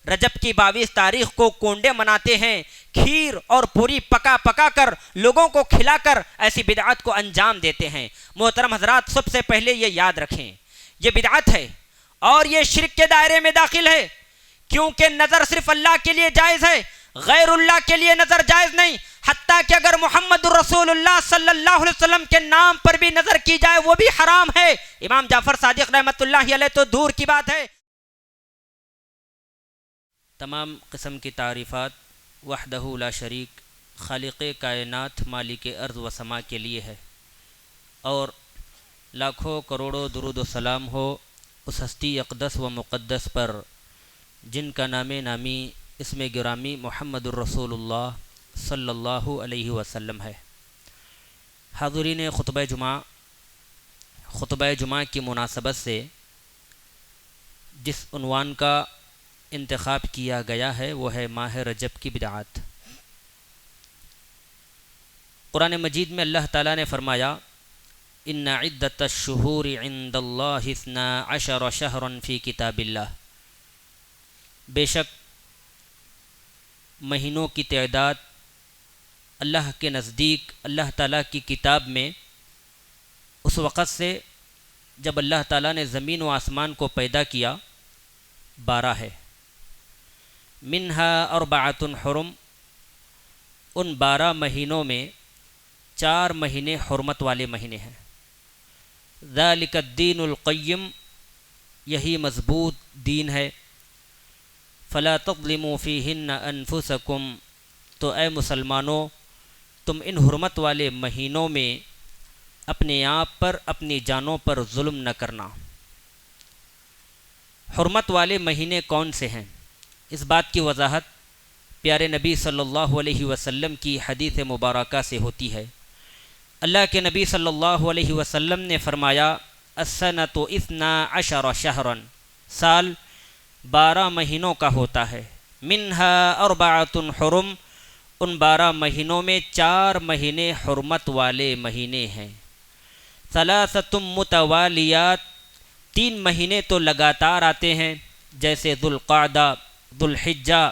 رجب کی 22 تاریخ کو کونڈے مناتے ہیں، کھیر اور پوری پکا پکا کر لوگوں کو کھلا کر ایسی بدعت کو انجام دیتے ہیں۔ محترم حضرات، سب سے پہلے یہ یاد رکھیں، یہ بدعت ہے اور یہ شرک کے دائرے میں داخل ہے، کیونکہ نظر صرف اللہ کے لیے جائز ہے، غیر اللہ کے لیے نظر جائز نہیں۔ حتیٰ کہ اگر محمد الرسول اللہ صلی اللہ علیہ وسلم کے نام پر بھی نظر کی جائے وہ بھی حرام ہے۔ امام جعفر صادق رحمۃ اللہ علیہ تو دور کی بات ہے۔ تمام قسم کی تعریفات وحدہ لا شریک خالق کائنات مالک ارض و سما کے لیے ہے، اور لاکھوں کروڑوں درود و سلام ہو اس ہستی اقدس و مقدس پر جن کا نام نامی اسم گرامی محمد الرسول اللہ صلی اللہ علیہ وسلم ہے۔ حاضرین خطبہ جمعہ کی مناسبت سے جس عنوان کا انتخاب کیا گیا ہے وہ ہے ماہ رجب کی بدعات۔ قرآن مجید میں اللہ تعالیٰ نے فرمایا ان عدت الشہور عند اللہ 12 شہرا فی کتاب اللہ، بے شک مہینوں کی تعداد اللہ کے نزدیک اللہ تعالیٰ کی کتاب میں اس وقت سے جب اللہ تعالیٰ نے زمین و آسمان کو پیدا کیا 12 ہے۔ منہا 4 حرم، ان 12 مہینوں میں 4 مہینے حرمت والے مہینے ہیں۔ ذالک الدین القیم، یہی مضبوط دین ہے۔ فلا تظلموا فیہن انفسکم، تو اے مسلمانوں تم ان حرمت والے مہینوں میں اپنے آپ پر اپنی جانوں پر ظلم نہ کرنا۔ حرمت والے مہینے کون سے ہیں؟ اس بات کی وضاحت پیارے نبی صلی اللہ علیہ وسلم کی حدیث مبارکہ سے ہوتی ہے۔ اللہ کے نبی صلی اللہ علیہ وسلم نے فرمایا السنۃ 12 شہرا، سال 12 مہینوں کا ہوتا ہے۔ منہا 4 حرم، ان 12 مہینوں میں 4 مہینے حرمت والے مہینے ہیں۔ 3 متوالیات، 3 مہینے تو لگاتار آتے ہیں جیسے ذوالقعدہ، ذوالحجہ،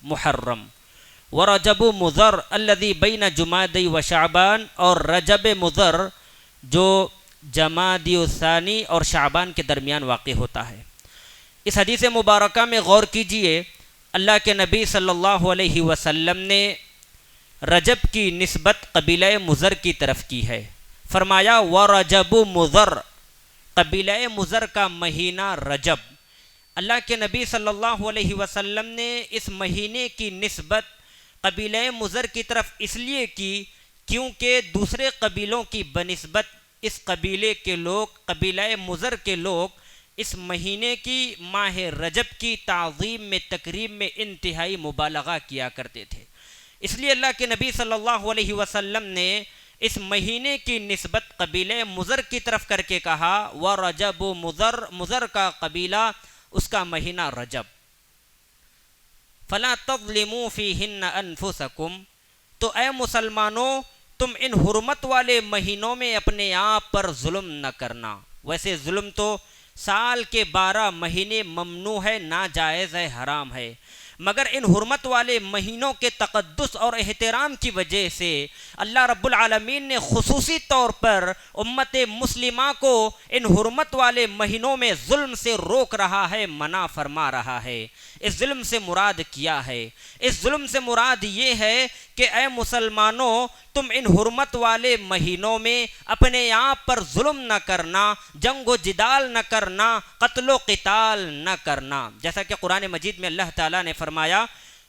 محرم۔ ورجب مضر الذی بین جمادی و شعبان، اور رجب مضر جو جمادی الثانی اور شعبان کے درمیان واقع ہوتا ہے۔ اس حدیث مبارکہ میں غور کیجئے، اللہ کے نبی صلی اللہ علیہ وسلم نے رجب کی نسبت قبیلہ مضر کی طرف کی ہے۔ فرمایا ورجب مضر، قبیلہ مضر کا مہینہ رجب۔ اللہ کے نبی صلی اللہ علیہ وسلم نے اس مہینے کی نسبت قبیلہ مضر کی طرف اس لیے کی کیونکہ دوسرے قبیلوں کی بنسبت اس قبیلے کے لوگ، قبیلہ مضر کے لوگ اس مہینے کی ماہ رجب کی تعظیم میں، تقریب میں انتہائی مبالغہ کیا کرتے تھے۔ اس لیے اللہ کے نبی صلی اللہ علیہ وسلم نے اس مہینے کی نسبت قبیلہ مضر کی طرف کر کے کہا وَرَجَبُ مضر، مضر کا قبیلہ، اس کا مہینہ رجب۔ فَلَا تَظْلِمُوا فِيهِنَّ أَنفُسَكُمْ، تو اے مسلمانوں تم ان حرمت والے مہینوں میں اپنے آپ پر ظلم نہ کرنا۔ ویسے ظلم تو سال کے 12 مہینے ممنوع ہے، ناجائز ہے، حرام ہے، مگر ان حرمت والے مہینوں کے تقدس اور احترام کی وجہ سے اللہ رب العالمین نے خصوصی طور پر امت مسلمہ کو ان حرمت والے مہینوں میں ظلم سے روک رہا ہے، منع فرما رہا ہے۔ اس ظلم سے مراد کیا ہے؟ اس ظلم سے مراد یہ ہے کہ اے مسلمانوں تم ان حرمت والے مہینوں میں اپنے آپ پر ظلم نہ کرنا، جنگ و جدال نہ کرنا، قتل و قتال نہ کرنا۔ جیسا کہ قرآن مجید میں اللہ تعالیٰ نے فرمایا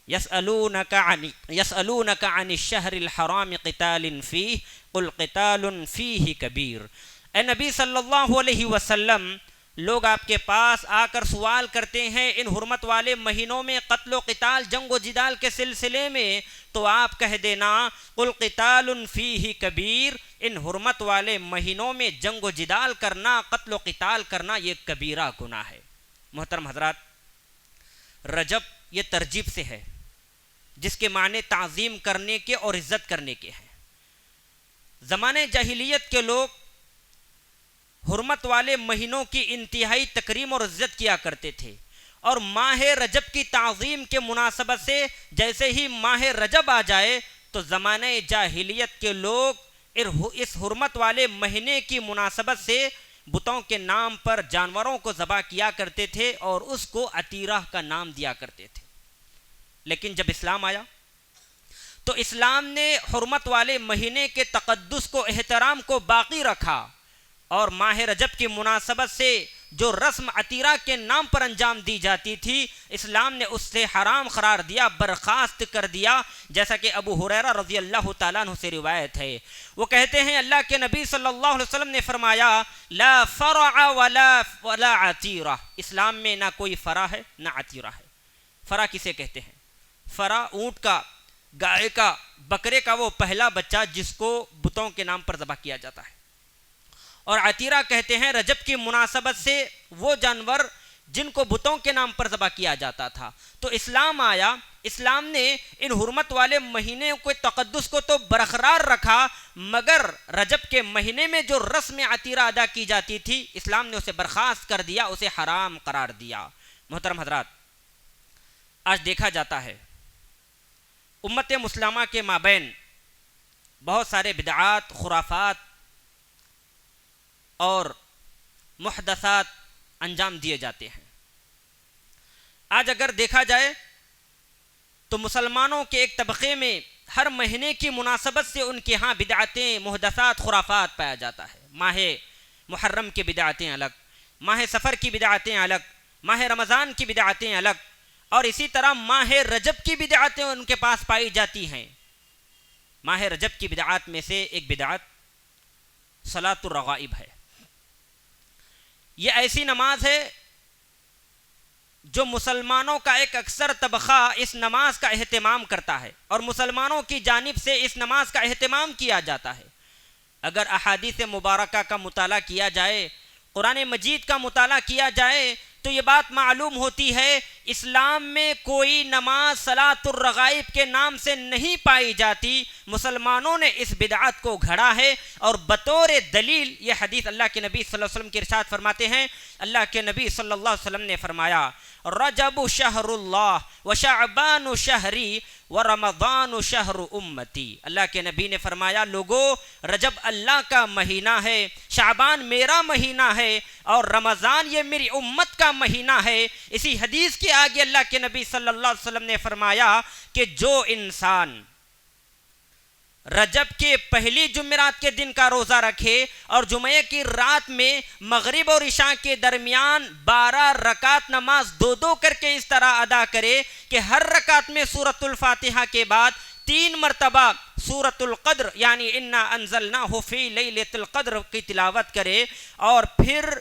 یسألونک عن الشہر الحرام قتال فیہ قل قتال فیہ کبیر۔ اے نبی صلی اللہ علیہ وسلم، لوگ آپ کے پاس آ کر سوال کرتے ہیں ان حرمت والے مہینوں میں قتل و قتال، جنگ و جدال کے سلسلے میں، تو آپ کہہ دینا قل قتال فیہ کبیر، ان حرمت والے مہینوں میں جنگ و جدال کرنا، قتل و قتال کرنا یہ کبیرہ گناہ ہے۔ محترم حضرات، رجب یہ ترجیب سے ہے جس کے معنی تعظیم کرنے کے اور عزت کرنے کے ہیں۔ زمانے جاہلیت کے لوگ حرمت والے مہینوں کی انتہائی تکریم اور عزت کیا کرتے تھے، اور ماہ رجب کی تعظیم کے مناسبت سے جیسے ہی ماہ رجب آ جائے تو زمانہ جاہلیت کے لوگ اس حرمت والے مہینے کی مناسبت سے بتوں کے نام پر جانوروں کو ذبح کیا کرتے تھے اور اس کو عتیرہ کا نام دیا کرتے تھے. لیکن جب اسلام آیا تو اسلام نے حرمت والے مہینے کے تقدس کو احترام کو باقی رکھا اور ماہ رجب کی مناسبت سے جو رسم عتیرہ کے نام پر انجام دی جاتی تھی اسلام نے اس سے حرام قرار دیا, برخاست کر دیا. جیسا کہ ابو ہریرہ رضی اللہ تعالیٰ عنہ سے روایت ہے, وہ کہتے ہیں اللہ کے نبی صلی اللہ علیہ وسلم نے فرمایا لا فرع ولا عتیرہ, اسلام میں نہ کوئی فرع ہے نہ عتیرہ ہے. فرع کسے کہتے ہیں؟ فرع اونٹ کا, گائے کا, بکرے کا وہ پہلا بچہ جس کو بتوں کے نام پر ذبح کیا جاتا ہے. اور عتیرہ کہتے ہیں رجب کی مناسبت سے وہ جانور جن کو بتوں کے نام پر ذبح کیا جاتا تھا. تو اسلام آیا, اسلام نے ان حرمت والے مہینے کے تقدس کو تو برقرار رکھا, مگر رجب کے مہینے میں جو رسم عتیرہ ادا کی جاتی تھی اسلام نے اسے برخاست کر دیا, اسے حرام قرار دیا. محترم حضرات, آج دیکھا جاتا ہے امت مسلمہ کے مابین بہت سارے بدعات, خرافات اور محدثات انجام دیے جاتے ہیں. آج اگر دیکھا جائے تو مسلمانوں کے ایک طبقے میں ہر مہینے کی مناسبت سے ان کے ہاں بدعتیں, محدثات, خرافات پایا جاتا ہے. ماہ محرم کی بدعتیں الگ, ماہ سفر کی بدعتیں الگ, ماہ رمضان کی بدعتیں الگ, اور اسی طرح ماہ رجب کی بدعتیں ان کے پاس پائی جاتی ہیں. ماہ رجب کی بدعات میں سے ایک بدعت صلاۃ الرغائب ہے. یہ ایسی نماز ہے جو مسلمانوں کا ایک اکثر طبقہ اس نماز کا اہتمام کرتا ہے اور مسلمانوں کی جانب سے اس نماز کا اہتمام کیا جاتا ہے. اگر احادیث مبارکہ کا مطالعہ کیا جائے, قرآن مجید کا مطالعہ کیا جائے تو یہ بات معلوم ہوتی ہے اسلام میں کوئی نماز صلاۃ الرغائب کے نام سے نہیں پائی جاتی. مسلمانوں نے اس بدعت کو گھڑا ہے اور بطور دلیل یہ حدیث اللہ کے نبی صلی اللہ علیہ وسلم کی ارشاد فرماتے ہیں. اللہ کے نبی صلی اللہ علیہ وسلم نے فرمایا رجب شہر اللہ و شعبان شہری و رمضان شہر امتی. اللہ کے نبی نے فرمایا لوگو, رجب اللہ کا مہینہ ہے, شعبان میرا مہینہ ہے اور رمضان یہ میری امت کا مہینہ ہے. اسی حدیث کے آگے اللہ کے نبی صلی اللہ علیہ وسلم نے فرمایا کہ جو انسان رجب کے پہلی جمعرات کے دن کا روزہ رکھے اور جمعے کی رات میں مغرب اور عشاء کے درمیان 12 رکعت نماز دو کر کے اس طرح ادا کرے کہ ہر رکعت میں سورۃ الفاتحہ کے بعد 3 مرتبہ سورۃ القدر یعنی انا انزلناہ فی لیلۃ القدر کی تلاوت کرے اور پھر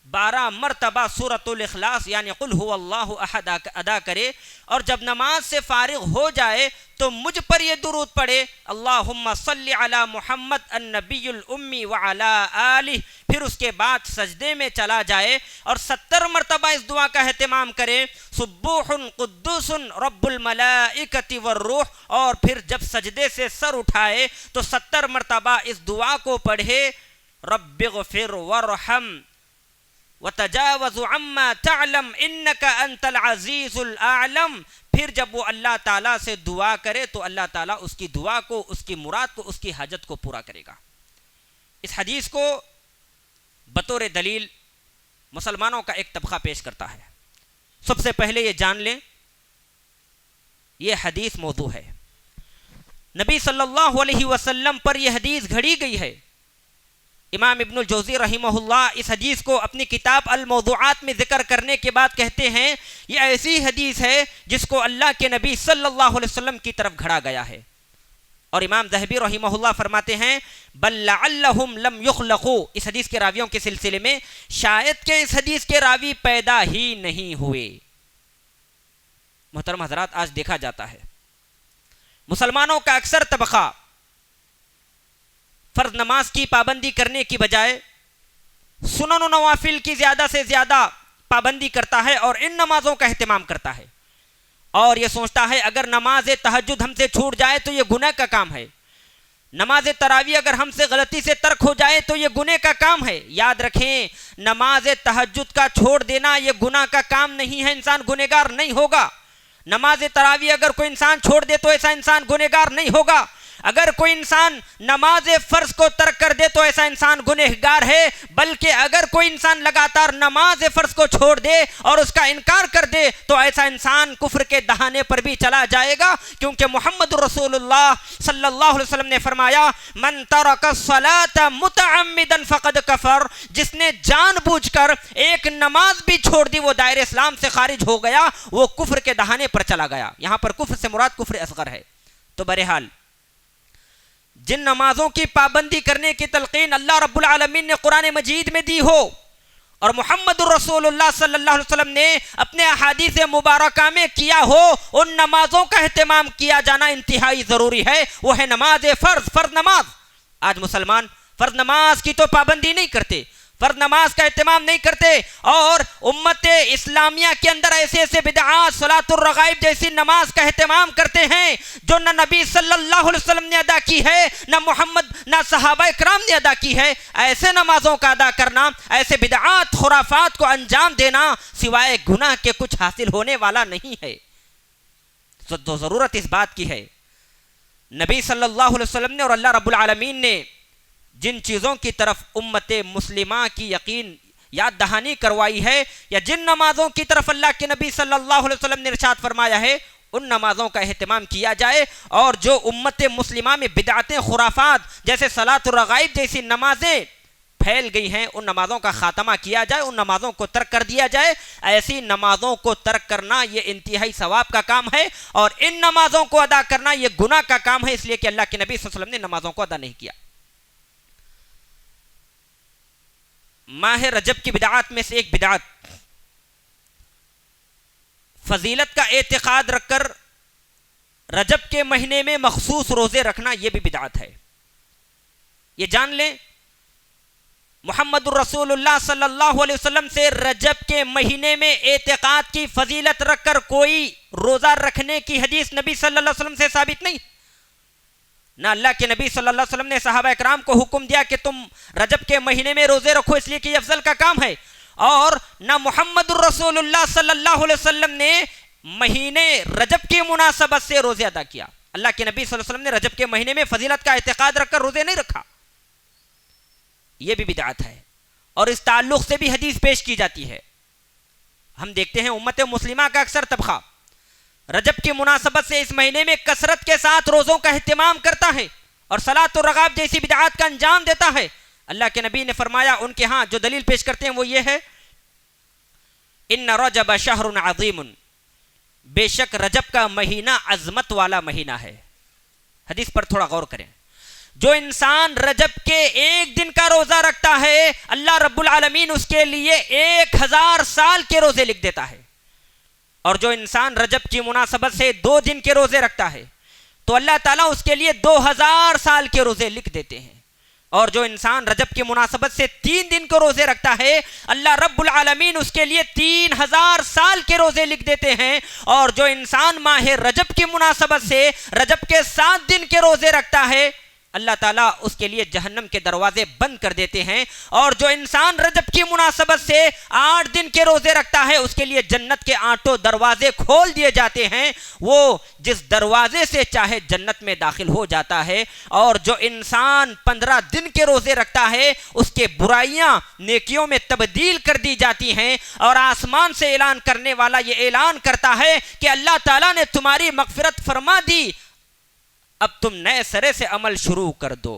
12 مرتبہ سورۃ الاخلاص یعنی قل هو اللہ احد ادا کرے, اور جب نماز سے فارغ ہو جائے تو مجھ پر یہ درود پڑھے اللہم صلی علی محمد النبی الامی وعلی آلہ, پھر اس کے بعد سجدے میں چلا جائے اور 70 مرتبہ اس دعا کا اہتمام کرے سبوح قدوس رب الملائکۃ والروح, اور پھر جب سجدے سے سر اٹھائے تو 70 مرتبہ اس دعا کو پڑھے رب اغفر وارحم وتجاوز عما تعلم انك انت العزیز الاعلم. پھر جب وہ اللہ تعالیٰ سے دعا کرے تو اللہ تعالیٰ اس کی دعا کو, اس کی مراد کو, اس کی حاجت کو پورا کرے گا. اس حدیث کو بطور دلیل مسلمانوں کا ایک طبقہ پیش کرتا ہے. سب سے پہلے یہ جان لیں یہ حدیث موضوع ہے. نبی صلی اللہ علیہ وسلم پر یہ حدیث گھڑی گئی ہے. امام ابن الجوزی رحمہ اللہ اس حدیث کو اپنی کتاب الموضوعات میں ذکر کرنے کے بعد کہتے ہیں یہ ایسی حدیث ہے جس کو اللہ کے نبی صلی اللہ علیہ وسلم کی طرف گھڑا گیا ہے. اور امام ذہبی رحمہ اللہ فرماتے ہیں بل لعلہم لم یخلقوا, اس حدیث کے راویوں کے سلسلے میں شاید کہ اس حدیث کے راوی پیدا ہی نہیں ہوئے. محترم حضرات, آج دیکھا جاتا ہے مسلمانوں کا اکثر طبقہ فرض نماز کی پابندی کرنے کی بجائے سنن و نوافل کی زیادہ سے زیادہ پابندی کرتا ہے اور ان نمازوں کا اہتمام کرتا ہے, اور یہ سوچتا ہے اگر نماز تہجد ہم سے چھوٹ جائے تو یہ گناہ کا کام ہے. نماز تراویح اگر ہم سے غلطی سے ترک ہو جائے تو یہ گناہ کا کام ہے. یاد رکھیں نماز تہجد کا چھوڑ دینا یہ گناہ کا کام نہیں ہے, انسان گنہگار نہیں ہوگا. نماز تراویح اگر کوئی انسان چھوڑ دے تو ایسا انسان گنہگار نہیں ہوگا. اگر کوئی انسان نماز فرض کو ترک کر دے تو ایسا انسان گنہگار ہے. بلکہ اگر کوئی انسان لگاتار نماز فرض کو چھوڑ دے اور اس کا انکار کر دے تو ایسا انسان کفر کے دہانے پر بھی چلا جائے گا, کیونکہ محمد رسول اللہ صلی اللہ علیہ وسلم نے فرمایا من ترک الصلاۃ متعمدا فقد کفر, جس نے جان بوجھ کر ایک نماز بھی چھوڑ دی وہ دائرہ اسلام سے خارج ہو گیا, وہ کفر کے دہانے پر چلا گیا. یہاں پر کفر سے مراد کفر اصغر ہے. تو بہرحال جن نمازوں کی پابندی کرنے کی تلقین اللہ رب العالمین نے قرآن مجید میں دی ہو اور محمد الرسول اللہ صلی اللہ علیہ وسلم نے اپنے احادیث مبارکہ میں کیا ہو, ان نمازوں کا اہتمام کیا جانا انتہائی ضروری ہے. وہ ہے نماز فرض نماز. آج مسلمان فرض نماز کی تو پابندی نہیں کرتے, فرض نماز کا اہتمام نہیں کرتے, اور امت اسلامیہ کے اندر ایسے ایسے بدعات صلاۃ الرغائب جیسی نماز کا اہتمام کرتے ہیں جو نہ نبی صلی اللہ علیہ وسلم نے ادا کی ہے, نہ محمد نہ صحابہ کرام نے ادا کی ہے. ایسے نمازوں کا ادا کرنا, ایسے بدعات خرافات کو انجام دینا سوائے گناہ کے کچھ حاصل ہونے والا نہیں ہے. تو ضرورت اس بات کی ہے, نبی صلی اللہ علیہ وسلم نے اور اللہ رب العالمین نے جن چیزوں کی طرف امت مسلمہ کی یقین یاد دہانی کروائی ہے, یا جن نمازوں کی طرف اللہ کے نبی صلی اللہ علیہ وسلم نے ارشاد فرمایا ہے, ان نمازوں کا اہتمام کیا جائے. اور جو امت مسلمہ میں بدعتیں خرافات جیسے صلاۃ الرغائب جیسی نمازیں پھیل گئی ہیں, ان نمازوں کا خاتمہ کیا جائے, ان نمازوں کو ترک کر دیا جائے. ایسی نمازوں کو ترک کرنا یہ انتہائی ثواب کا کام ہے, اور ان نمازوں کو ادا کرنا یہ گناہ کا کام ہے, اس لیے کہ اللہ کے نبی صلی اللہ علیہ وسلم نے نمازوں کو ادا نہیں کیا. ماہ رجب کی بدعات میں سے ایک بدعت فضیلت کا اعتقاد رکھ کر رجب کے مہینے میں مخصوص روزے رکھنا, یہ بھی بدعت ہے. یہ جان لیں محمد الرسول اللہ صلی اللہ علیہ وسلم سے رجب کے مہینے میں اعتقاد کی فضیلت رکھ کر کوئی روزہ رکھنے کی حدیث نبی صلی اللہ علیہ وسلم سے ثابت نہیں. نہ اللہ کے نبی صلی اللہ علیہ وسلم نے صحابہ اکرام کو حکم دیا کہ تم رجب کے مہینے میں روزے رکھو اس لیے کہ یہ افضل کا کام ہے, اور نہ محمد الرسول اللہ صلی اللہ علیہ وسلم نے مہینے رجب کی مناسبت سے روزے ادا کیا. اللہ کے نبی صلی اللہ علیہ وسلم نے رجب کے مہینے میں فضیلت کا اعتقاد رکھ کر روزے نہیں رکھا. یہ بھی بدعت ہے, اور اس تعلق سے بھی حدیث پیش کی جاتی ہے. ہم دیکھتے ہیں امت مسلمہ کا اکثر طبقہ رجب کی مناسبت سے اس مہینے میں کثرت کے ساتھ روزوں کا اہتمام کرتا ہے اور صلاۃ الرغائب جیسی بدعات کا انجام دیتا ہے. اللہ کے نبی نے فرمایا, ان کے ہاں جو دلیل پیش کرتے ہیں وہ یہ ہے, ان رجب شہر عظیم, بے شک رجب کا مہینہ عظمت والا مہینہ ہے. حدیث پر تھوڑا غور کریں. جو انسان رجب کے ایک دن کا روزہ رکھتا ہے اللہ رب العالمین اس کے لیے 1000 سال کے روزے لکھ دیتا ہے, اور جو انسان رجب کی مناسبت سے 2 دن کے روزے رکھتا ہے تو اللہ تعالیٰ اس کے لیے 2000 سال کے روزے لکھ دیتے ہیں. اور جو انسان رجب کی مناسبت سے 3 دن کے روزے رکھتا ہے اللہ رب العالمین اس کے لیے 3000 سال کے روزے لکھ دیتے ہیں. اور جو انسان ماہ رجب کی مناسبت سے رجب کے 7 دن کے روزے رکھتا ہے اللہ تعالیٰ اس کے لیے جہنم کے دروازے بند کر دیتے ہیں. اور جو انسان رجب کی مناسبت سے 8 دن کے روزے رکھتا ہے اس کے لیے جنت کے 8 دروازے کھول دیے جاتے ہیں, وہ جس دروازے سے چاہے جنت میں داخل ہو جاتا ہے. اور جو انسان 15 دن کے روزے رکھتا ہے اس کے برائیاں نیکیوں میں تبدیل کر دی جاتی ہیں, اور آسمان سے اعلان کرنے والا یہ اعلان کرتا ہے کہ اللہ تعالیٰ نے تمہاری مغفرت فرما دی, اب تم نئے سرے سے عمل شروع کر دو.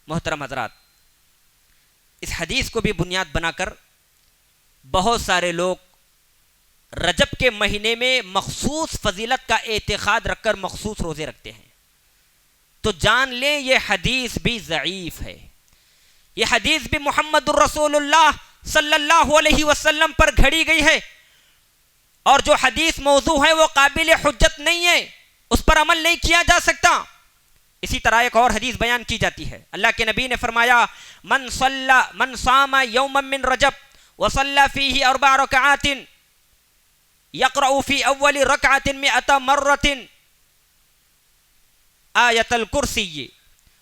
محترم حضرات, اس حدیث کو بھی بنیاد بنا کر بہت سارے لوگ رجب کے مہینے میں مخصوص فضیلت کا اعتقاد رکھ کر مخصوص روزے رکھتے ہیں. تو جان لیں یہ حدیث بھی ضعیف ہے. یہ حدیث بھی محمد الرسول اللہ صلی اللہ علیہ وسلم پر گھڑی گئی ہے, اور جو حدیث موضوع ہے وہ قابل حجت نہیں ہے, اس پر عمل نہیں کیا جا سکتا. اسی طرح ایک اور حدیث بیان کی جاتی ہے. اللہ کے نبی نے فرمایا, من صام یوما من رجب وصلى فيه 4 ركعات يقرأ في اول ركعة 100 مرة آیت الکرسی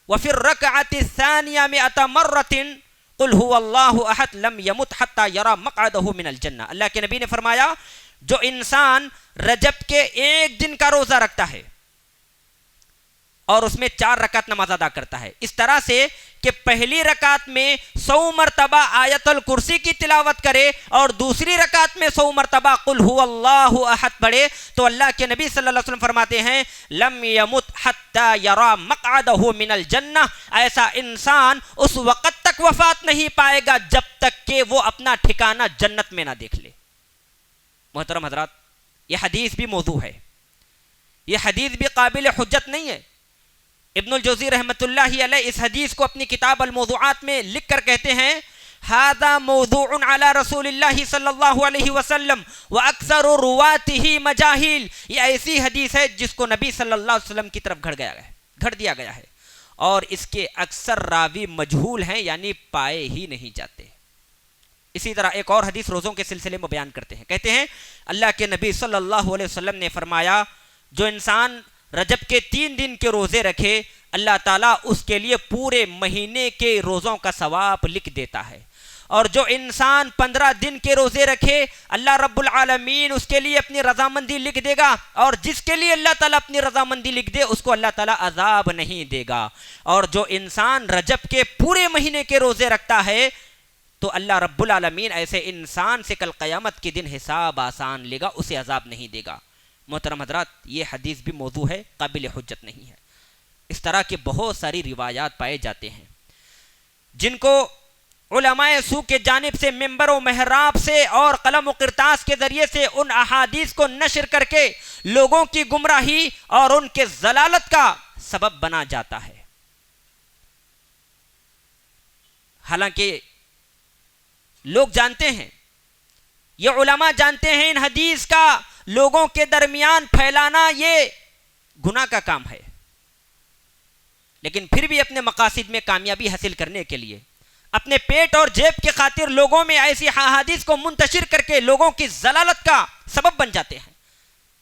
وفی الرکعۃ الثانیہ مئۃ مرۃ قل هو اللہ احد لم یمت حتی یری مقعدہ من الجنہ۔ اللہ کے نبی نے فرمایا جو انسان رجب کے ایک دن کا روزہ رکھتا ہے اور اس میں 4 رکعت نماز ادا کرتا ہے، اس طرح سے کہ پہلی رکعت میں 100 مرتبہ آیت الکرسی کی تلاوت کرے اور دوسری رکعت میں 100 مرتبہ قل هو اللہ احد پڑھے، تو اللہ کے نبی صلی اللہ علیہ وسلم فرماتے ہیں لم یمت حتی یری مقعدہ من الجنہ، ایسا انسان اس وقت تک وفات نہیں پائے گا جب تک کہ وہ اپنا ٹھکانہ جنت میں نہ دیکھ لے۔ محترم حضرات، یہ حدیث بھی موضوع ہے، یہ حدیث بھی قابل حجت نہیں ہے۔ ابن الجوزی رحمۃ اللہ علیہ اس حدیث کو اپنی کتاب الموضوعات میں لکھ کر کہتے ہیں ھذا موضوع علی رسول اللہ صلی اللہ علیہ وسلم واکثر رواته مجاہیل، یہ ایسی حدیث ہے جس کو نبی صلی اللہ علیہ وسلم کی طرف گھڑ دیا گیا ہے اور اس کے اکثر راوی مجہول ہیں، یعنی پائے ہی نہیں جاتے۔ اسی طرح ایک اور حدیث روزوں کے سلسلے میں بیان کرتے ہیں، کہتے ہیں اللہ کے نبی صلی اللہ علیہ وسلم نے فرمایا جو انسان رجب کے 3 دن کے روزے رکھے اللہ تعالیٰ اس کے لیے پورے مہینے کے روزوں کا ثواب لکھ دیتا ہے، اور جو انسان 15 دن کے روزے رکھے اللہ رب العالمین اس کے لیے اپنی رضامندی لکھ دے گا، اور جس کے لیے اللہ تعالیٰ اپنی رضامندی لکھ دے اس کو اللہ تعالیٰ عذاب نہیں دے گا، اور جو انسان رجب کے پورے مہینے کے روزے رکھتا ہے تو اللہ رب العالمین ایسے انسان سے کل قیامت کے دن حساب آسان لے گا، اسے عذاب نہیں دے گا۔ محترم حضرات، یہ حدیث بھی موضوع ہے، قابل حجت نہیں ہے۔ اس طرح کے بہت ساری روایات پائے جاتے ہیں جن کو علماء سو کے جانب سے ممبر و محراب سے اور قلم و کرتاس کے ذریعے سے ان احادیث کو نشر کر کے لوگوں کی گمراہی اور ان کے ضلالت کا سبب بنا جاتا ہے۔ حالانکہ لوگ جانتے ہیں، یہ علماء جانتے ہیں ان حدیث کا لوگوں کے درمیان پھیلانا یہ گناہ کا کام ہے، لیکن پھر بھی اپنے مقاصد میں کامیابی حاصل کرنے کے لیے اپنے پیٹ اور جیب کی خاطر لوگوں میں ایسی احادیث کو منتشر کر کے لوگوں کی ضلالت کا سبب بن جاتے ہیں،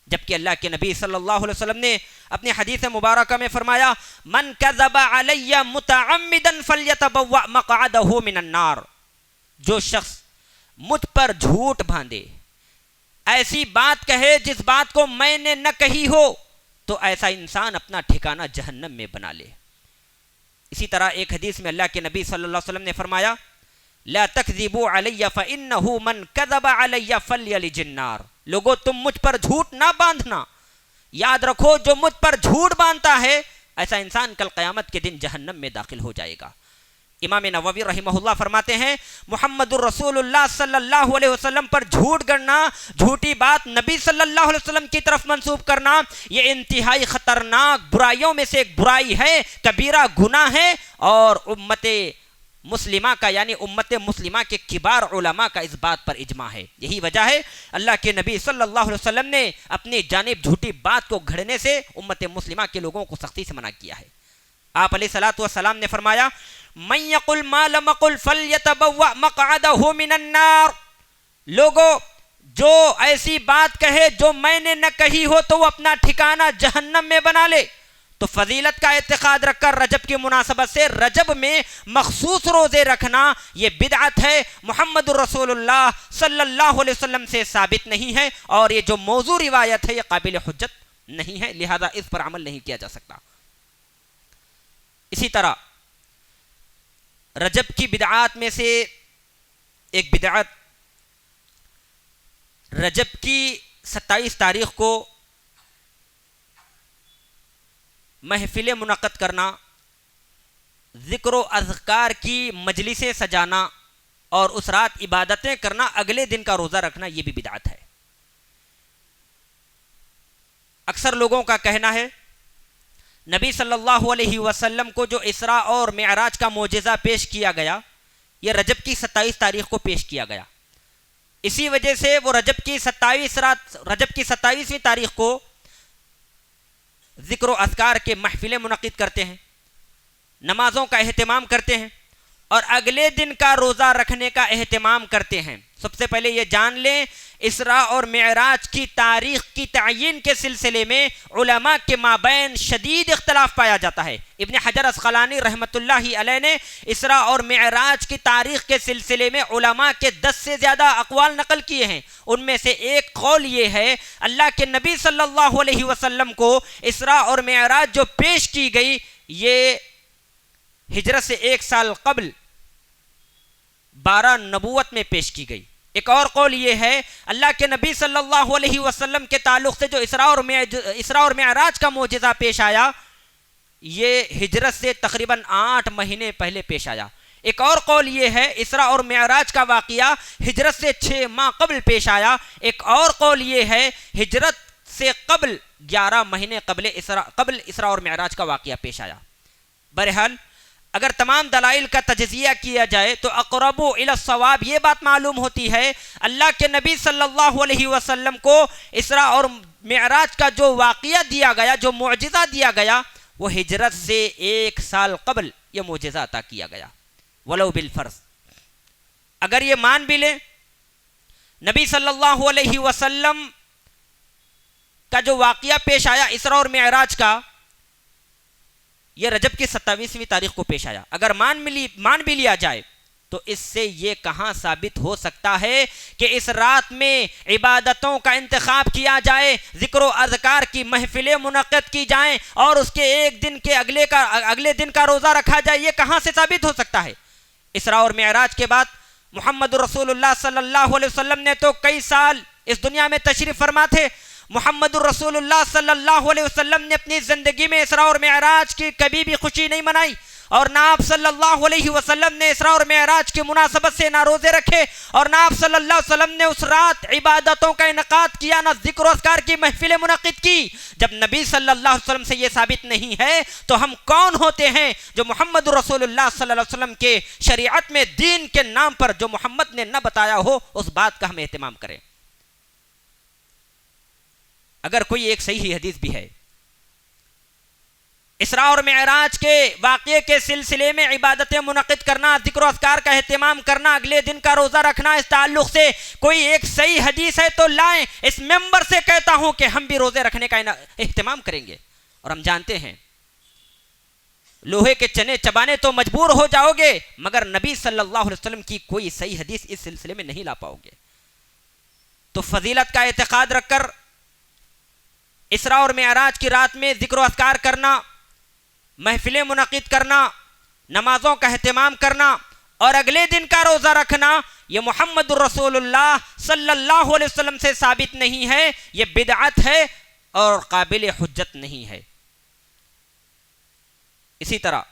جبکہ اللہ کے نبی صلی اللہ علیہ وسلم نے اپنی حدیث مبارکہ میں فرمایا من کذب علی متعمدا فلیتبوأ مقعدہ من النار، جو شخص مجھ پر جھوٹ باندھے، ایسی بات کہے جس بات کو میں نے نہ کہی ہو، تو ایسا انسان اپنا ٹھکانہ جہنم میں بنا لے۔ اسی طرح ایک حدیث میں اللہ کے نبی صلی اللہ علیہ وسلم نے فرمایا لا تکذبوا علی فإنہ من کذب علی فلیلج النار، لوگو تم مجھ پر جھوٹ نہ باندھنا، یاد رکھو جو مجھ پر جھوٹ باندھتا ہے ایسا انسان کل قیامت کے دن جہنم میں داخل ہو جائے گا۔ امام نووی رحمہ اللہ فرماتے ہیں محمد الرسول اللہ صلی اللہ علیہ وسلم پر جھوٹ گڑنا، جھوٹی بات نبی صلی اللہ علیہ وسلم کی طرف منسوب کرنا، یہ انتہائی خطرناک برائیوں میں سے ایک برائی ہے، کبیرہ گناہ ہے، اور امت مسلمہ کا یعنی امت مسلمہ کے کبار علماء کا اس بات پر اجماع ہے۔ یہی وجہ ہے اللہ کے نبی صلی اللہ علیہ وسلم نے اپنی جانب جھوٹی بات کو گھڑنے سے امت مسلمہ کے لوگوں کو سختی سے منع کیا ہے۔ آپ علیہ الصلوۃ والسلام نے فرمایا من یقل ما لم اقل فلیتبوأ مقعدہ من النار، لوگو جو ایسی بات کہے جو میں نے نہ کہی ہو تو وہ اپنا ٹھکانہ جہنم میں بنا لے۔ تو فضیلت کا اعتقاد رکھ کر رجب کی مناسبت سے رجب میں مخصوص روزے رکھنا یہ بدعت ہے، محمد الرسول اللہ صلی اللہ علیہ وسلم سے ثابت نہیں ہے، اور یہ جو موضوع روایت ہے یہ قابل حجت نہیں ہے، لہذا اس پر عمل نہیں کیا جا سکتا۔ اسی طرح رجب کی بدعات میں سے ایک بدعت رجب کی 27 تاریخ کو محفلیں منعقد کرنا، ذکر و اذکار کی مجلسیں سجانا اور اس رات عبادتیں کرنا، اگلے دن کا روزہ رکھنا، یہ بھی بدعت ہے۔ اکثر لوگوں کا کہنا ہے نبی صلی اللہ علیہ وسلم کو جو اسراء اور معراج کا معجزہ پیش کیا گیا یہ رجب کی 27 تاریخ کو پیش کیا گیا، اسی وجہ سے وہ رجب کی 27ویں تاریخ کو ذکر و اذکار کے محفلیں منعقد کرتے ہیں، نمازوں کا اہتمام کرتے ہیں اور اگلے دن کا روزہ رکھنے کا اہتمام کرتے ہیں۔ سب سے پہلے یہ جان لیں اسراء اور معراج کی تاریخ کی تعیین کے سلسلے میں علماء کے مابین شدید اختلاف پایا جاتا ہے۔ ابن حجر اسقلانی رحمۃ اللہ علیہ نے اسراء اور معراج کی تاریخ کے سلسلے میں علماء کے 10 سے زیادہ اقوال نقل کیے ہیں۔ ان میں سے ایک قول یہ ہے اللہ کے نبی صلی اللہ علیہ وسلم کو اسراء اور معراج جو پیش کی گئی یہ ہجرت سے 1 سال قبل 12 نبوت میں پیش کی گئی۔ ایک اور قول یہ ہے اللہ کے نبی صلی اللہ علیہ وسلم کے تعلق سے جو اسراء اور معراج کا معجزہ پیش آیا یہ ہجرت سے تقریباً 8 مہینے پہلے پیش آیا۔ ایک اور قول یہ ہے اسراء اور معراج کا واقعہ ہجرت سے 6 ماہ قبل پیش آیا۔ ایک اور قول یہ ہے ہجرت سے قبل 11 مہینے قبل اسراء اور معراج کا واقعہ پیش آیا۔ بہرحال اگر تمام دلائل کا تجزیہ کیا جائے تو اقرب الی الصواب یہ بات معلوم ہوتی ہے اللہ کے نبی صلی اللہ علیہ وسلم کو اسراء اور معراج کا جو واقعہ دیا گیا، جو معجزہ دیا گیا، وہ ہجرت سے 1 سال قبل یہ معجزہ عطا کیا گیا، ولو بالفرض۔ اگر یہ مان بھی لیں نبی صلی اللہ علیہ وسلم کا جو واقعہ پیش آیا اسراء اور معراج کا یہ رجب کی 27ویں تاریخ کو پیش آیا، اگر مان بھی لیا جائے تو اس سے یہ کہاں ثابت ہو سکتا ہے کہ اس رات میں عبادتوں کا انتخاب کیا جائے، ذکر و اذکار کی محفلیں منعقد کی جائیں اور اس کے ایک دن کے اگلے دن کا روزہ رکھا جائے؟ یہ کہاں سے ثابت ہو سکتا ہے؟ اسراء اور معراج کے بعد محمد رسول اللہ صلی اللہ علیہ وسلم نے تو کئی سال اس دنیا میں تشریف فرما تھے۔ محمد الرسول اللہ صلی اللہ علیہ وسلم نے اپنی زندگی میں اسراء اور معراج کی کبھی بھی خوشی نہیں منائی، اور نہ آپ صلی اللہ علیہ وسلم نے اسراء اور معراج کی مناسبت سے نہ روزے رکھے، اور نہ آپ صلی اللہ علیہ وسلم نے اس رات عبادتوں کا انعقاد کیا، نہ ذکر و اذکار کی محفلیں منعقد کی۔ جب نبی صلی اللہ علیہ وسلم سے یہ ثابت نہیں ہے تو ہم کون ہوتے ہیں جو محمد رسول اللہ صلی اللہ علیہ وسلم کے شریعت میں دین کے نام پر جو محمد نے نہ بتایا ہو اس بات کا ہم اہتمام کریں؟ اگر کوئی ایک صحیح حدیث بھی ہے اسراء اور معراج کے واقعے کے سلسلے میں عبادتیں منعقد کرنا، ذکر و اذکار کا اہتمام کرنا، اگلے دن کا روزہ رکھنا، اس تعلق سے کوئی ایک صحیح حدیث ہے تو لائیں، اس ممبر سے کہتا ہوں کہ ہم بھی روزے رکھنے کا اہتمام کریں گے۔ اور ہم جانتے ہیں لوہے کے چنے چبانے تو مجبور ہو جاؤ گے مگر نبی صلی اللہ علیہ وسلم کی کوئی صحیح حدیث اس سلسلے میں نہیں لا پاؤ گے۔ تو فضیلت کا اعتقاد رکھ کر اسراء اور معراج کی رات میں ذکر و اذکار کرنا، محفلیں منعقد کرنا، نمازوں کا اہتمام کرنا اور اگلے دن کا روزہ رکھنا یہ محمد الرسول اللہ صلی اللہ علیہ وسلم سے ثابت نہیں ہے، یہ بدعت ہے اور قابل حجت نہیں ہے۔ اسی طرح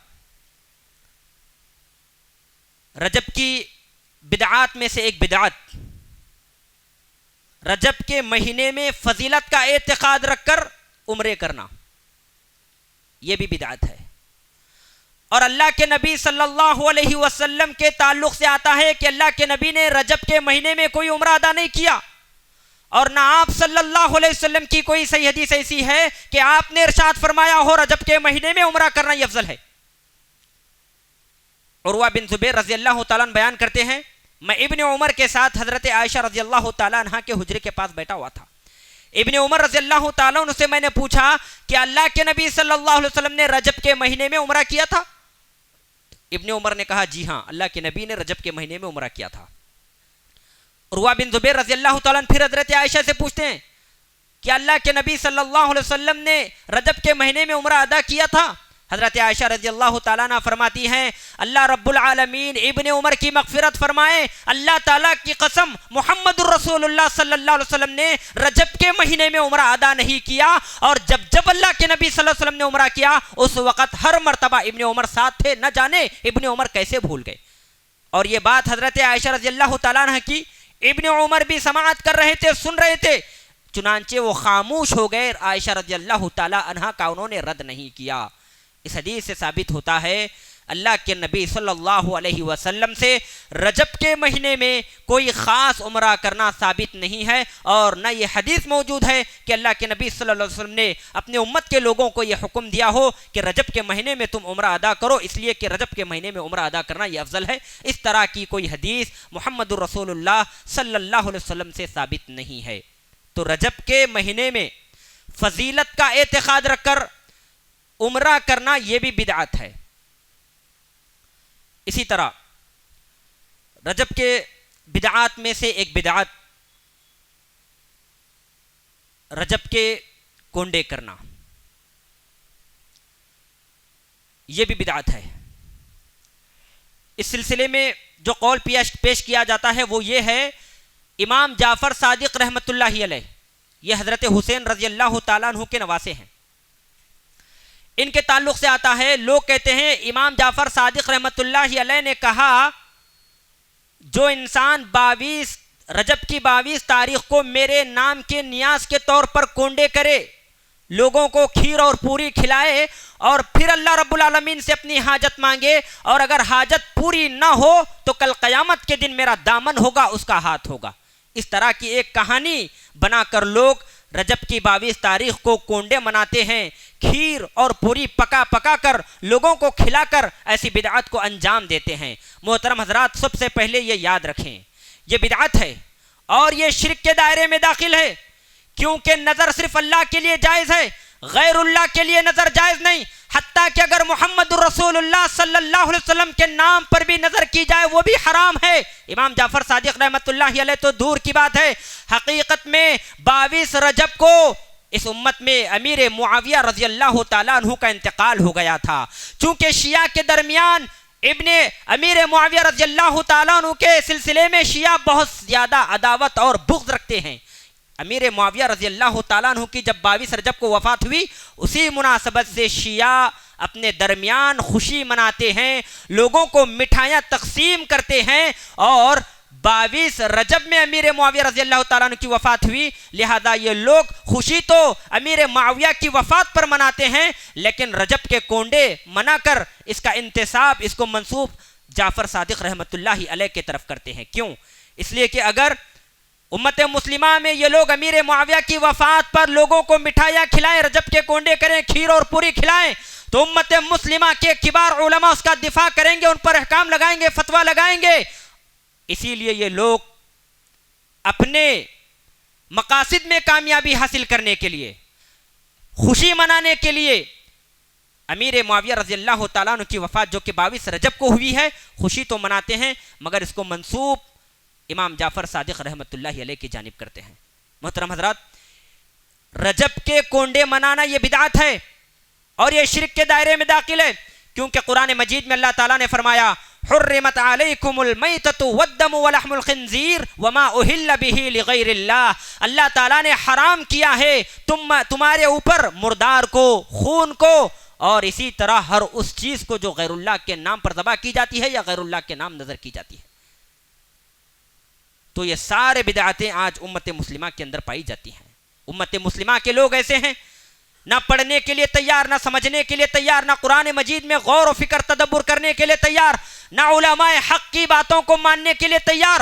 رجب کی بدعات میں سے ایک بدعت رجب کے مہینے میں فضیلت کا اعتقاد رکھ کر عمرے کرنا، یہ بھی بدعت ہے۔ اور اللہ کے نبی صلی اللہ علیہ وسلم کے تعلق سے آتا ہے کہ اللہ کے نبی نے رجب کے مہینے میں کوئی عمرہ ادا نہیں کیا، اور نہ آپ صلی اللہ علیہ وسلم کی کوئی صحیح حدیث ایسی ہے کہ آپ نے ارشاد فرمایا ہو رجب کے مہینے میں عمرہ کرنا یہ افضل ہے۔ عروہ بن زبیر رضی اللہ تعالیٰ عنہ بیان کرتے ہیں میں ابن عمر کے ساتھ حضرت عائشہ رضی اللہ تعالیٰ عنہ کے حجرے کے پاس بیٹھا ہوا تھا۔ ابن عمر رضی اللہ تعالیٰ عنہ سے میں نے پوچھا کہ اللہ کے نبی صلی اللہ علیہ وسلم نے رجب کے مہینے میں عمرہ کیا تھا؟ ابن عمر نے کہا جی ہاں، اللہ کے نبی نے رجب کے مہینے میں عمرہ کیا تھا۔ عروہ بن زبیر رضی اللہ تعالیٰ عنہ پھر حضرت عائشہ سے پوچھتے ہیں کہ اللہ کے نبی صلی اللہ علیہ وسلم نے رجب کے مہینے میں عمرہ ادا کیا تھا؟ حضرت عائشہ رضی اللہ تعالیٰ عنہ فرماتی ہیں اللہ رب العالمین ابن عمر کی مغفرت فرمائے، اللہ تعالیٰ کی قسم محمد الرسول اللہ صلی اللہ علیہ وسلم نے رجب کے مہینے میں عمرہ ادا نہیں کیا، اور جب اللہ کے نبی صلی اللہ علیہ وسلم نے عمرہ کیا اس وقت ہر مرتبہ ابن عمر ساتھ تھے، نہ جانے ابن عمر کیسے بھول گئے۔ اور یہ بات حضرت عائشہ رضی اللہ تعالیٰ عنہ کی ابن عمر بھی سماعت کر رہے تھے، سن رہے تھے، چنانچہ وہ خاموش ہو گئے، عائشہ رضی اللہ تعالیٰ عنہ کا انہوں نے رد نہیں کیا۔ اس حدیث سے ثابت ہوتا ہے اللہ کے نبی صلی اللہ علیہ وسلم سے رجب کے مہینے میں کوئی خاص عمرہ کرنا ثابت نہیں ہے، اور نہ یہ حدیث موجود ہے کہ اللہ کے نبی صلی اللہ علیہ وسلم نے اپنے امت کے لوگوں کو یہ حکم دیا ہو کہ رجب کے مہینے میں تم عمرہ ادا کرو، اس لیے کہ رجب کے مہینے میں عمرہ ادا کرنا یہ افضل ہے۔ اس طرح کی کوئی حدیث محمد الرسول اللہ صلی اللہ علیہ وسلم سے ثابت نہیں ہے۔ تو رجب کے مہینے میں فضیلت کا اعتقاد رکھ کر عمرہ کرنا یہ بھی بدعت ہے۔ اسی طرح رجب کے بدعات میں سے ایک بدعت رجب کے کونڈے کرنا، یہ بھی بدعت ہے۔ اس سلسلے میں جو قول پیش کیا جاتا ہے وہ یہ ہے، امام جعفر صادق رحمۃ اللہ علیہ، یہ حضرت حسین رضی اللہ تعالیٰ عنہ کے نواسے ہیں، ان کے تعلق سے آتا ہے، لوگ کہتے ہیں امام جعفر صادق رحمۃ اللہ علیہ نے کہا جو انسان رجب کی 22 تاریخ کو میرے نام کے نیاز کے طور پر کونڈے کرے، لوگوں کو کھیر اور پوری کھلائے اور پھر اللہ رب العالمین سے اپنی حاجت مانگے، اور اگر حاجت پوری نہ ہو تو کل قیامت کے دن میرا دامن ہوگا، اس کا ہاتھ ہوگا۔ اس طرح کی ایک کہانی بنا کر لوگ رجب کی 22 تاریخ کو کونڈے مناتے ہیں، کھیر اور پوری پکا کر لوگوں کو کھلا کر ایسی بدعت کو انجام دیتے ہیں۔ محترم حضرات، سب سے پہلے یہ یاد رکھیں، یہ بدعت ہے اور یہ شرک کے دائرے میں داخل ہے، کیونکہ نظر صرف اللہ کے لیے جائز ہے، غیر اللہ کے لیے نظر جائز نہیں، حتیٰ کہ اگر محمد الرسول اللہ صلی اللہ علیہ وسلم کے نام پر بھی نظر کی جائے وہ بھی حرام ہے۔ امام جعفر صادق رحمۃ اللہ علیہ تو دور کی بات ہے، حقیقت میں 22 رجب کو اس امت میں امیر معاویہ رضی اللہ تعالیٰ عنہ کا انتقال ہو گیا تھا۔ چونکہ شیعہ کے درمیان امیر معاویہ رضی اللہ تعالیٰ عنہ کے سلسلے میں شیعہ بہت زیادہ عداوت اور بغض رکھتے ہیں۔ امیر معاویہ رضی اللہ تعالیٰ عنہ کی جب 22 رجب کو وفات ہوئی، اسی مناسبت سے شیعہ اپنے درمیان خوشی مناتے ہیں، لوگوں کو مٹھائیاں تقسیم کرتے ہیں، اور 22 رجب میں امیر معاویہ رضی اللہ تعالیٰ عنہ کی وفات ہوئی، لہذا یہ لوگ خوشی تو امیر معاویہ کی وفات پر مناتے ہیں، لیکن رجب کے کونڈے منا کر اس کا انتساب، اس کو منسوب جعفر صادق رحمۃ اللہ علیہ کی طرف کرتے ہیں۔ کیوں؟ اس لیے کہ اگر امت مسلمہ میں یہ لوگ امیر معاویہ کی وفات پر لوگوں کو مٹھائیاں کھلائیں، رجب کے کونڈے کریں، کھیر اور پوری کھلائیں، تو امت مسلمہ کے کبار علماء اس کا دفاع کریں گے، ان پر احکام لگائیں گے، فتویٰ لگائیں گے۔ اسی لیے یہ لوگ اپنے مقاصد میں کامیابی حاصل کرنے کے لیے، خوشی منانے کے لیے امیر معاویہ رضی اللہ تعالیٰ عنہ کی وفات جو کہ 22 رجب کو ہوئی ہے، خوشی تو مناتے ہیں، مگر اس کو منسوب امام جعفر صادق رحمۃ اللہ علیہ کی جانب کرتے ہیں۔ محترم حضرات، رجب کے کونڈے منانا یہ بدعت ہے اور یہ شرک کے دائرے میں داخل ہے، کیونکہ قرآن مجید میں اللہ تعالیٰ نے فرمایا حرمت علیکم المیتۃ والدم ولحم الخنزیر وما اہل بہ لغیر اللہ، اللہ تعالیٰ نے حرام کیا ہے تمہارے اوپر مردار کو، خون کو، اور اسی طرح ہر اس چیز کو جو غیر اللہ کے نام پر ذبح کی جاتی ہے یا غیر اللہ کے نام نظر کی جاتی ہے۔ تو یہ سارے بدعتیں آج امت مسلمہ کے اندر پائی جاتی ہیں۔ امت مسلمہ کے لوگ ایسے ہیں، نہ پڑھنے کے لیے تیار، نہ سمجھنے کے لیے تیار، نہ قرآن مجید میں غور و فکر تدبر کرنے کے لیے تیار، نہ علماء حق کی باتوں کو ماننے کے لیے تیار۔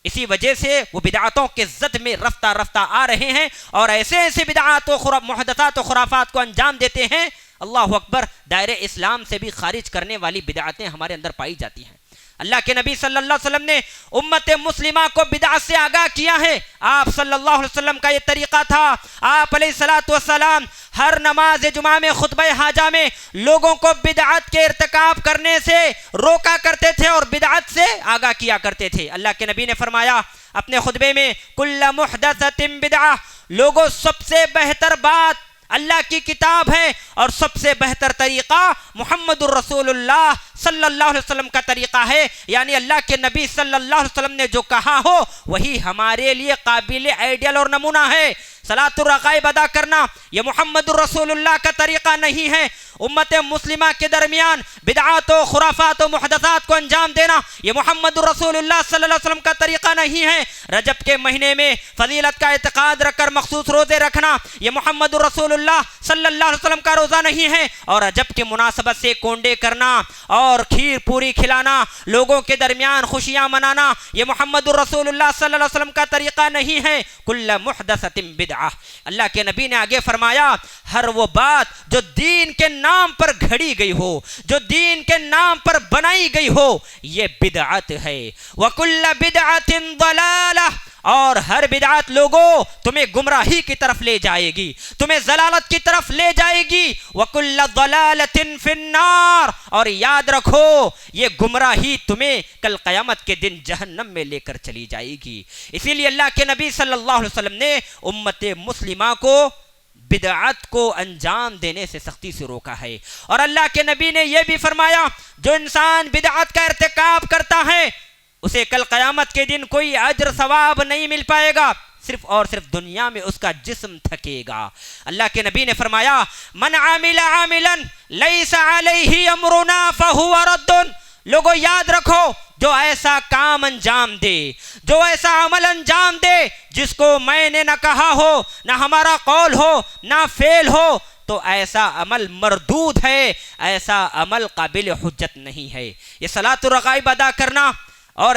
اسی وجہ سے وہ بدعاتوں کے زد میں رفتہ رفتہ آ رہے ہیں اور ایسے بدعات و محدثات و خرافات کو انجام دیتے ہیں، اللہ اکبر، دائرہ اسلام سے بھی خارج کرنے والی بدعاتیں ہمارے اندر پائی جاتی ہیں۔ اللہ کے نبی صلی اللہ علیہ وسلم نے امت مسلمہ کو بدعت سے آگاہ کیا ہے۔ آپ صلی اللہ علیہ وسلم کا یہ طریقہ تھا، آپ علیہ الصلوۃ والسلام ہر نماز جمعہ میں خطبہ حاجہ میں لوگوں کو بدعت کے ارتکاب کرنے سے روکا کرتے تھے اور بدعت سے آگاہ کیا کرتے تھے۔ اللہ کے نبی نے فرمایا اپنے خطبے میں کل محدثۃ بدعہ، لوگوں سب سے بہتر بات اللہ کی کتاب ہے اور سب سے بہتر طریقہ محمد الرسول اللہ صلی اللہ علیہ وسلم کا طریقہ ہے، یعنی اللہ کے نبی صلی اللہ علیہ وسلم نے جو کہا ہو وہی ہمارے لیے قابل آئیڈیل اور نمونہ ہے۔ صلاۃ الرغائب ادا کرنا یہ محمد الرسول اللہ کا طریقہ نہیں ہے. امت مسلمہ کے درمیان بدعات و خرافات و محدثات کو انجام دینا یہ محمد الرسول اللہ صلی اللہ علیہ وسلم کا طریقہ نہیں ہے. رجب کے مہینے میں فضیلت کا اعتقاد رکھ کر مخصوص روزے رکھنا یہ محمد الرسول اللہ صلی اللہ علیہ وسلم کا روزہ نہیں ہے. اور رجب کی مناسبت سے کونڈے کرنا اور کھیر پوری کھلانا، لوگوں کے درمیان خوشیاں منانا یہ محمد الرسول اللہ صلی اللہ علیہ وسلم کا طریقہ نہیں ہے. کل محدثۃ بدعہ، اللہ کے نبی نے آگے فرمایا ہر وہ بات جو دین کے نام پر گھڑی گئی ہو، جو دین کے نام پر بنائی گئی ہو، یہ بدعت ہے. وَكُلَّ بِدْعَةٍ ضَلَالَةٍ، اور ہر بدعت لوگوں تمہیں گمراہی کی طرف لے جائے گی، تمہیں ضلالت کی طرف لے جائے گی. وَكُلَّ ضَلَالَةٍ فِي النَّارِ، اور یاد رکھو یہ گمراہی تمہیں کل قیامت کے دن جہنم میں لے کر چلی جائے گی. اسی لیے اللہ کے نبی صلی اللہ علیہ وسلم نے امت مسلمہ کو بدعت کو انجام دینے سے سختی سے روکا ہے. اور اللہ کے نبی نے یہ بھی فرمایا جو انسان بدعت کا ارتکاب کرتا ہے اسے کل قیامت کے دن کوئی اجر ثواب نہیں مل پائے گا، صرف اور صرف دنیا میں اس کا جسم تھکے گا. اللہ کے نبی نے فرمایا من عامل عاملا لیس علیہ امرنا فہو رد. لوگوں یاد رکھو جو ایسا کام انجام دے، جو ایسا عمل انجام دے جس کو میں نے نہ کہا ہو، نہ ہمارا قول ہو، نہ فعل ہو، تو ایسا عمل مردود ہے، ایسا عمل قابل حجت نہیں ہے. یہ صلاۃ الرغائب ادا کرنا اور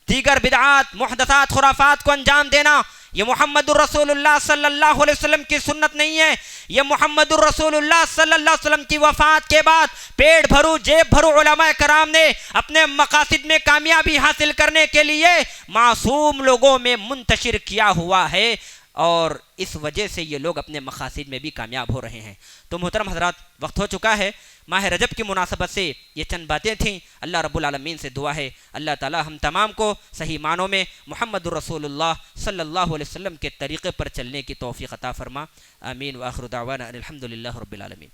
دیگر بدعات محدثات خرافات کو انجام دینا یہ محمد الرسول اللہ صلی اللہ علیہ وسلم کی سنت نہیں ہے. یہ محمد الرسول اللہ صلی اللہ علیہ وسلم کی وفات کے بعد پیٹ بھرو جیب بھرو علماء کرام نے اپنے مقاصد میں کامیابی حاصل کرنے کے لیے معصوم لوگوں میں منتشر کیا ہوا ہے، اور اس وجہ سے یہ لوگ اپنے مقاصد میں بھی کامیاب ہو رہے ہیں. تو محترم حضرات، وقت ہو چکا ہے. ماہ رجب کی مناسبت سے یہ چند باتیں تھیں. اللہ رب العالمین سے دعا ہے اللہ تعالی ہم تمام کو صحیح معنوں میں محمد الرسول اللہ صلی اللہ علیہ وسلم کے طریقے پر چلنے کی توفیق عطا فرما. آمین. وآخر دعوانا ان الحمد للہ رب العالمین.